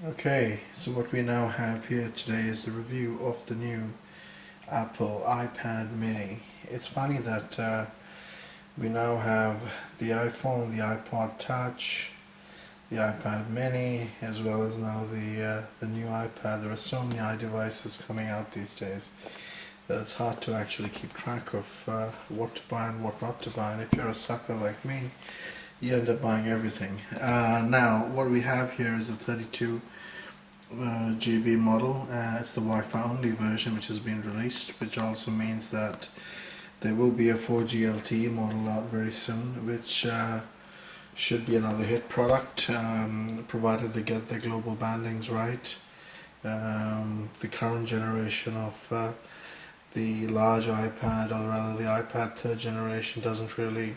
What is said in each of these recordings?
Okay, so what we now have here today is the review of the new Apple iPad mini. It's funny that we now have the iPhone, the iPod Touch, the iPad mini, as well as now the new iPad. There are so many iDevices coming out these days that it's hard to actually keep track of what to buy and what not to buy. And if you're a sucker like me, you end up buying everything. Now, what we have here is a 32 GB model. It's the Wi-Fi only version which has been released, which also means that there will be a 4G LTE model out very soon, which should be another hit product, provided they get their global bandings right. The current generation of the large iPad, or rather the iPad third generation, doesn't really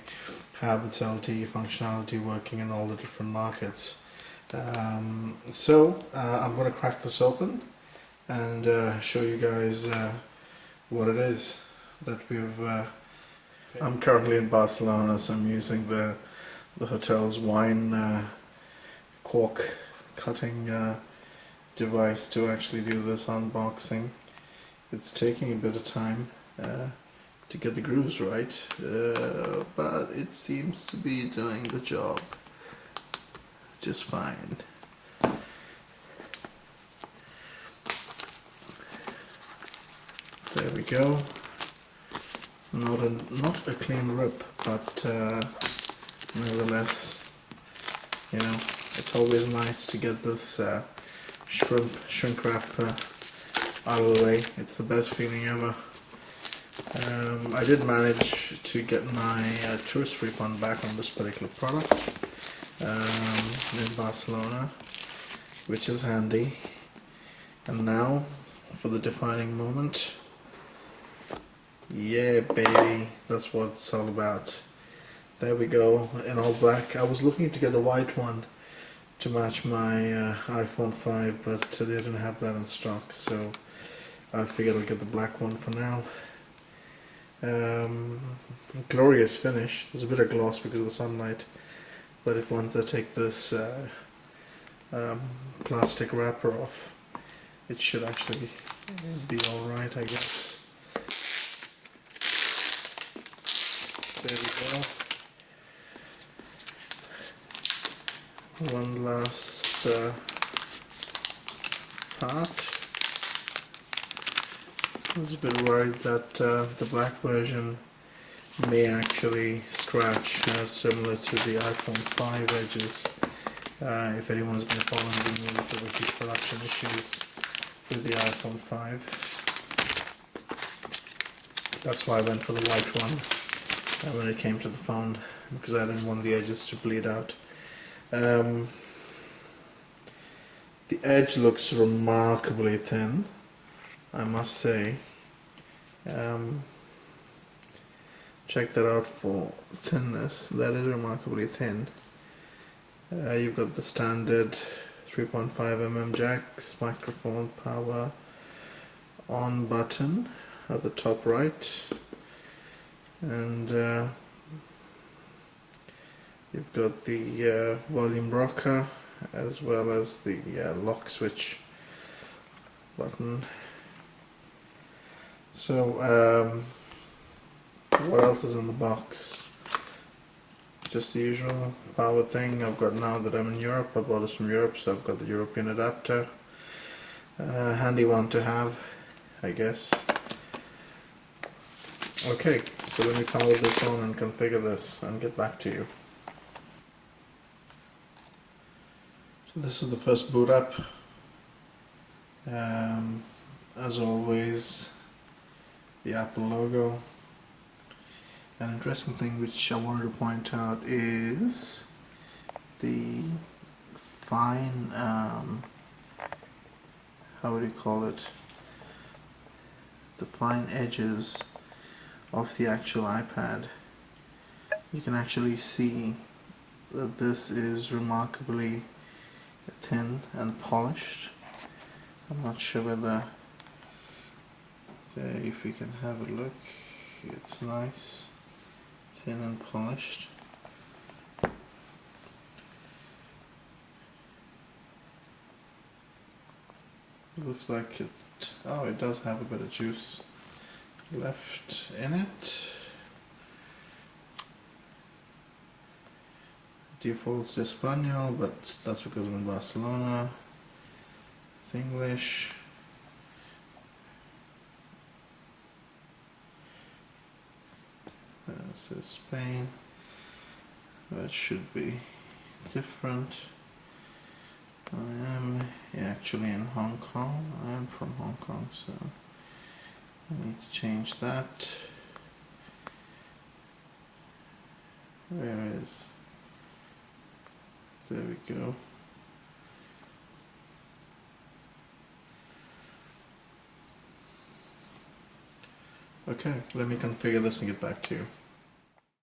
have its LTE functionality working in all the different markets. I'm going to crack this open and show you guys what it is that we've. I'm currently in Barcelona, so I'm using the hotel's wine cork cutting device to actually do this unboxing. It's taking a bit of time to get the grooves right, but it seems to be doing the job just fine. There we go. Not a clean rip, but nevertheless, you know, it's always nice to get this shrink wrap out of the way. It's the best feeling ever. I did manage to get my tourist refund back on this particular product in Barcelona, which is handy. And now for the defining moment. Yeah, baby, that's what it's all about. There we go, in all black. I was looking to get the white one to match my iPhone 5, but they didn't have that in stock, so I figured I'll get the black one for now. Glorious finish. There's a bit of gloss because of the sunlight, but if once I take this plastic wrapper off, it should actually be alright, I guess. There we go. One last part. I was a bit worried that the black version may actually scratch, similar to the iPhone 5 edges. If anyone's been following the news, there were huge production issues with the iPhone 5. That's why I went for the white one when it came to the phone, because I didn't want the edges to bleed out. The edge looks remarkably thin, I must say. Check that out for thinness. That is remarkably thin. You've got the standard 3.5mm jacks, microphone, power on button at the top right, and you've got the volume rocker as well as the lock switch button. So what else is in the box? Just the usual power thing. I've got, now that I'm in Europe, I bought this from Europe, so I've got the European adapter. Handy one to have, I guess. Okay, so let me power this on and configure this and get back to you. So this is the first boot up. As always, the Apple logo. An interesting thing which I wanted to point out is the fine, how would you call it? The fine edges of the actual iPad. You can actually see that this is remarkably thin and polished. I'm not sure whether, if you can have a look, it's nice, thin and polished. It looks like it. Oh, it does have a bit of juice left in it. Defaults Espanol, but that's because I'm in Barcelona. It's English. This is Spain. That should be different. I am actually in Hong Kong. I am from Hong Kong, so I need to change that. Where is? There we go. Okay, let me configure this and get back to you.